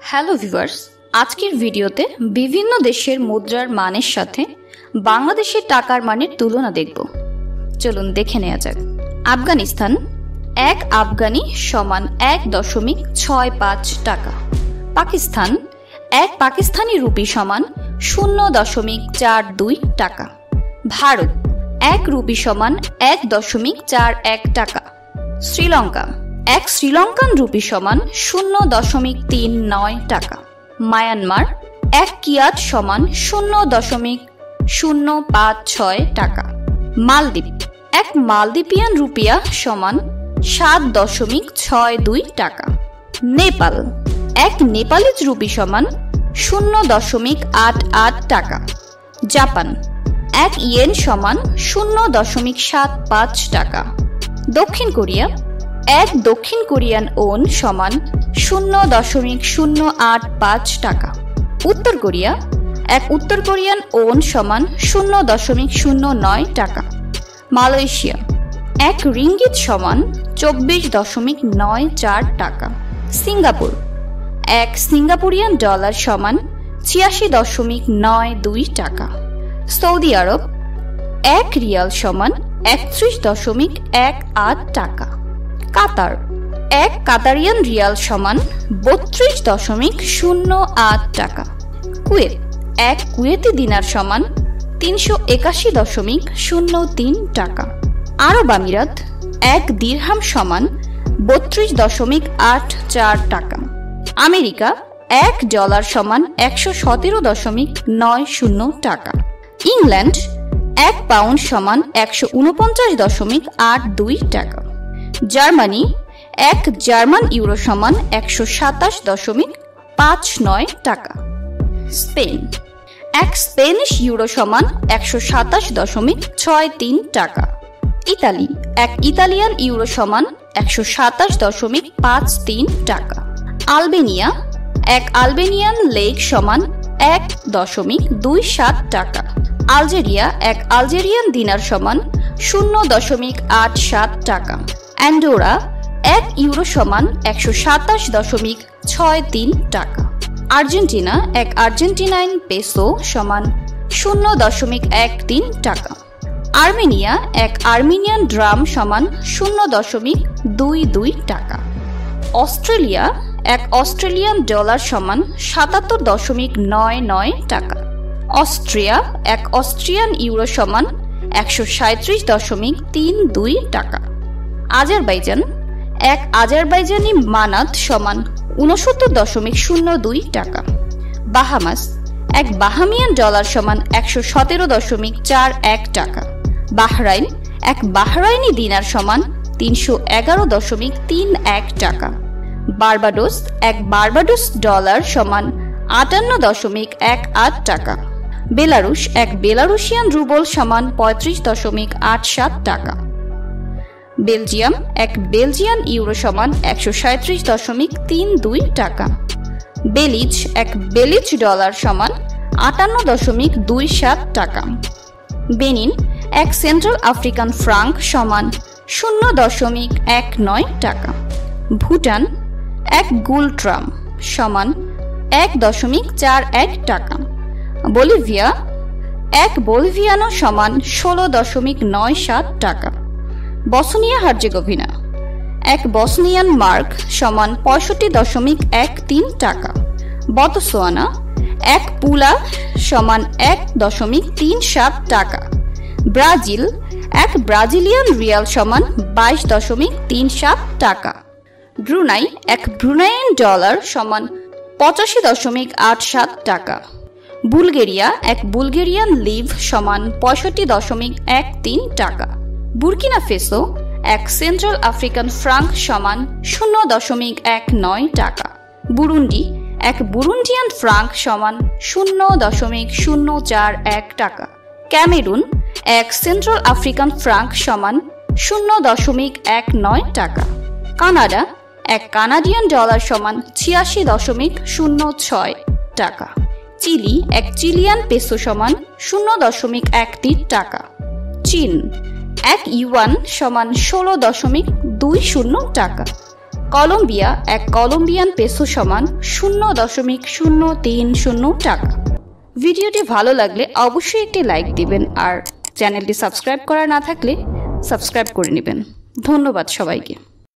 Hello viewers, আজকের ভিডিওতে বিভিন্ন দেশের মুদ্রার মানের সাথে বাংলাদেশের টাকার মানের তুলনা দেখব। চলুন দেখে নেওয়া যাক। আফগানিস্তান, 1 আফগানি সমান 1.65 টাকা। পাকিস্তান, 1 পাকিস্তানি রুপি সমান 0.42 টাকা। ভারত, 1 রুপি সমান 1.41 টাকা। শ্রীলঙ্কা, 1 শ্রীলঙ্কান রুপি সমান 0.39 টাকা। মায়ানমার, 1 কিয়াত সমান 0.056 টাকা। মালদ্বীপ, 1 মালদ্বীপিয়ান রুপিয়া সমান 7.62 টাকা। নেপাল, 1 নেপালিজ রুপি সমান 0.88 টাকা। জাপান, 1 ইয়েন সমান 0.75 টাকা। দক্ষিণ কোরিয়া, 1 দক্ষিণ কোরিয়ান ওন সমান 0.085 টাকা। উত্তর কোরিয়া, 1 উত্তর কোরিয়ান ওন সমান 0.09 টাকা। মালয়েশিয়া, 1 রিঙ্গিত সমান 24.94 টাকা। সিঙ্গাপুর, 1 সিঙ্গাপুরিয়ান ডলার সমান 86.92 টাকা। সৌদি আরব, 1 রিয়াল সমান 31.18 টাকা। কাতার, 1 কাতারিয়ান রিয়াল সমান 32.08 টাকা। কুয়েত, 1 কুয়েতি দিনার সমান 381.03 টাকা। আরব আমিরাত, 1 দিরহাম সমান 32.84 টাকা। আমেরিকা, 1 ডলার সমান 117.90 টাকা। ইংল্যান্ড, 1 পাউন্ড সমান 149.82 টাকা। জার্মানি, 1 জার্মান ইউরো সমান 127.59 টাকা। স্পেন, 1 স্পেনিশ ইউরো সমান 127.63 টাকা। ইতালি, 1 ইতালিয়ান ইউরো সমান 127.53 টাকা। আলবেনিয়া, 1 আলবেনিয়ান লেগ সমান 1.27 টাকা। আলজেরিয়া, 1 আলজেরিয়ান দিনার সমান 0.87 টাকা। অ্যান্ডোরা, 1 ইউরো সমান 127.63 টাকা। আর্জেন্টিনা, 1 আর্জেন্টিনাইন পেসো সমান 0.13 টাকা। আর্মেনিয়া, 1 আর্মেনিয়ান ড্রাম সমান 0.22 টাকা। অস্ট্রেলিয়া, 1 অস্ট্রেলিয়ান ডলার সমান 77.99 টাকা। অস্ট্রিয়া, 1 অস্ট্রিয়ান ইউরো সমান 137.32 টাকা। আজারবাইজান, 1 আজারবাইজানি মানাত সমান 69.02 টাকা। বাহামাস, 1 বাহামিয়ান ডলার সমান 117.41 টাকা। বাহরাইন, 1 বাহরাইনি দিনার সমান 311.31 টাকা। বার্বাডোস, 1 বার্বাডোস ডলার সমান 58.18 টাকা। বেলারুশ, 1 বেলারুশিয়ান রুবল সমান 35.87 টাকা। বেলজিয়াম, 1 বেলজিয়ান ইউরো সমান 137.32 টাকা। বেলিজ, 1 বেলিজ ডলার সমান 58.27 টাকা। বেনিন, 1 সেন্ট্রাল আফ্রিকান ফ্রাঙ্ক সমান 0.19 টাকা। ভুটান, 1 গুলট্রাম সমান 1.41 টাকা। বলিভিয়া, 1 বলিভিয়ানো সমান 16.97 টাকা। বসনিয়া হার্জেগোভিনা, 1 বসনিয়ান মার্ক সমান 65.13 টাকা। বতসোয়ানা, 1 পুলা সমান 1.37 টাকা। ব্রাজিল, 1 ব্রাজিলিয়ান রিয়াল সমান 22.37 টাকা। ব্রুনাই, 1 ব্রুনাইয়ান ডলার সমান 85.87 টাকা। বুলগেরিয়া, 1 বুলগেরিয়ান লিভ সমান 65.13 টাকা। বুর্কিনা ফেসো, 1 সেন্ট্রাল আফ্রিকান ফ্রাঙ্ক সমান 0.19 টাকা। বুরুন্ডি, 1 বুরুন্ডিয়ান ফ্রাঙ্ক সমান 0.041 টাকা। ক্যামেরুন, 1 সেন্ট্রাল আফ্রিকান ফ্রাঙ্ক সমান 0.19 টাকা। কানাডা, 1 কানাডিয়ান ডলার সমান 86.06 টাকা। চিলি, 1 চিলিয়ান পেসো সমান 0.13 টাকা। চীন, 1 ইউয়ান সমান 16.20 টাকা। কলম্বিয়া এক কলম্বিয়ান পেসো সমান 0.030 টাকা। ভিডিওটি ভালো লাগলে অবশ্যই একটি লাইক দিবেন, আর চ্যানেলটি সাবস্ক্রাইব করা না থাকলে সাবস্ক্রাইব করে নেবেন। ধন্যবাদ সবাইকে।